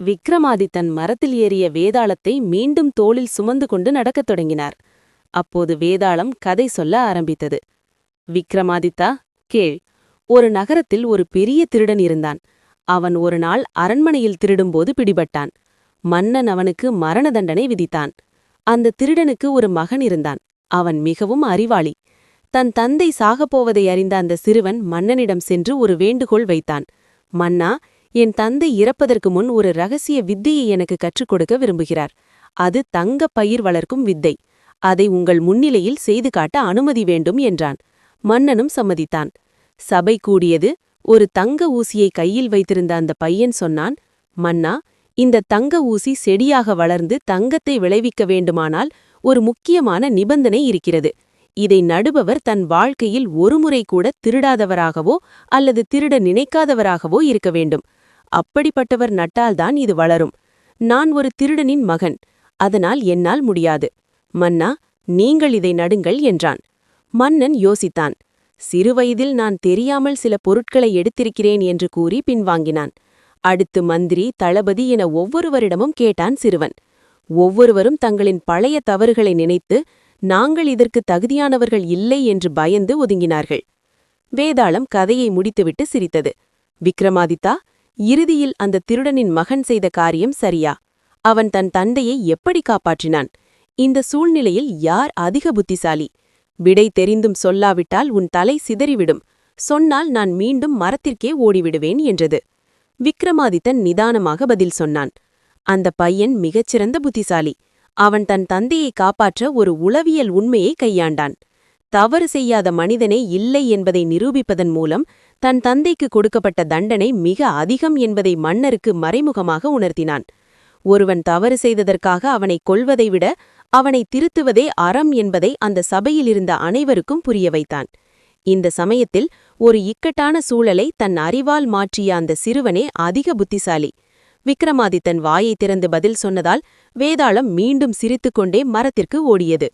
விக்ரமாதித்தன் மரத்தில் ஏறிய வேதாளத்தை மீண்டும் தோளில் சுமந்து கொண்டு நடக்கத் தொடங்கினார். அப்போது வேதாளம் கதை சொல்ல ஆரம்பித்தது. விக்ரமாதித்தா, கேள். ஒரு நகரத்தில் ஒரு பெரிய திருடன் இருந்தான். அவன் ஒரு நாள் அரண்மனையில் திருடும்போது பிடிபட்டான். மன்னன் அவனுக்கு மரண தண்டனை விதித்தான். அந்த திருடனுக்கு ஒரு மகன் இருந்தான். அவன் மிகவும் அறிவாளி. தன் தந்தை சாகப்போவதை அறிந்த அந்த சிறுவன் மன்னனிடம் சென்று ஒரு வேண்டுகோள் வைத்தான். மன்னா, என் தந்தை இறப்பதற்கு முன் ஒரு ரகசிய வித்தையை எனக்கு கற்றுக் கொடுக்க விரும்புகிறார். அது தங்கப் பயிர் வளர்க்கும் வித்தை. அதை உங்கள் முன்னிலையில் செய்து காட்ட அனுமதி வேண்டும் என்றான். மன்னனும் சம்மதித்தான். சபை கூடியது. ஒரு தங்க ஊசியை கையில் வைத்திருந்த அந்த பையன் சொன்னான், மன்னா, இந்த தங்க ஊசி செடியாக வளர்ந்து தங்கத்தை விளைவிக்க வேண்டுமானால் ஒரு முக்கியமான நிபந்தனை இருக்கிறது. இதை நடுபவர் தன் வாழ்க்கையில் ஒருமுறை கூட திருடாதவராகவோ அல்லது திருட நினைக்காதவராகவோ இருக்க வேண்டும். அப்படிப்பட்டவர் நட்டால்தான் இது வளரும். நான் ஒரு திருடனின் மகன். அதனால் என்னால் முடியாது. மன்னா, நீங்கள் இதை நடுங்கள் என்றான். மன்னன் யோசித்தான். சிறுவயதில் நான் தெரியாமல் சில பொருட்களை எடுத்திருக்கிறேன் என்று கூறி பின்வாங்கினான். அடுத்து மந்திரி, தளபதி என ஒவ்வொருவரிடமும் கேட்டான் சிறுவன். ஒவ்வொருவரும் தங்களின் பழைய தவறுகளை நினைத்து நாங்கள் இதற்கு தகுதியானவர்கள் இல்லை என்று பயந்து ஒதுங்கினார்கள். வேதாளம் கதையை முடித்துவிட்டு சிரித்தது. விக்ரமாதித்தா, இறுதியில் அந்த திருடனின் மகன் செய்த காரியம் சரியா? அவன் தன் தந்தையை எப்படி காப்பாற்றினான்? இந்த சூழ்நிலையில் யார் அதிக புத்திசாலி? விடை தெரிந்தும் சொல்லாவிட்டால் உன் தலை சிதறிவிடும். சொன்னால் நான் மீண்டும் மரத்திற்கே ஓடிவிடுவேன் என்றது. விக்ரமாதித்தன் நிதானமாக பதில் சொன்னான். அந்த பையன் மிகச்சிறந்த புத்திசாலி. அவன் தன் தந்தையை காப்பாற்ற ஒரு உளவியல் உண்மையை கையாண்டான். தவறு செய்யாத மனிதனே இல்லை என்பதை நிரூபிப்பதன் மூலம் தன் தந்தைக்கு கொடுக்கப்பட்ட தண்டனை மிக அதிகம் என்பதை மன்னருக்கு மறைமுகமாக உணர்த்தினான். ஒருவன் தவறு செய்ததற்காக அவனை கொல்வதை விட அவனை திருத்துவதே அறம் என்பதை அந்த சபையிலிருந்த அனைவருக்கும் புரிய வைத்தான். இந்த சமயத்தில் ஒரு இக்கட்டான சூழலை தன் அறிவால் மாற்றிய அந்த சிறுவனே அதிக புத்திசாலி. விக்ரமாதித்தன் வாயை திறந்து பதில் சொன்னதால் வேதாளம் மீண்டும் சிரித்துக்கொண்டே மரத்திற்கு ஓடியது.